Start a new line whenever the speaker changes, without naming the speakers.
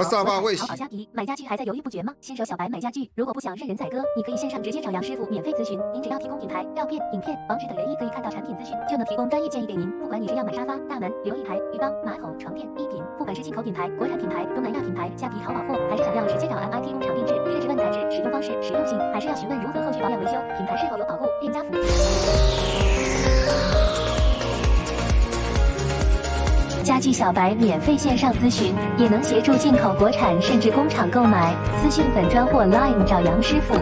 沙发会洗。
淘宝虾皮买家具还在犹豫不决吗？新手小白买家具，如果不想任人宰割，你可以线上直接找杨师傅免费咨询。您只要提供品牌、照片、影片、网址等人一可以看到产品资讯，就能提供专业建议给您。不管你是要买沙发、大门、琉璃台、浴缸、马桶、床垫、衣品，不管是进口品牌、国产品牌、东南亚品牌、虾皮淘宝货，还是想要直接找 MI 提供厂定制，设置问材质、使用方式、实用性，还是要询问如何后续保养维修，品牌是否有保护，店家服务。家具小白免费线上咨询，也能协助进口国产甚至工厂购买。私讯粉专或 Line 找杨师傅。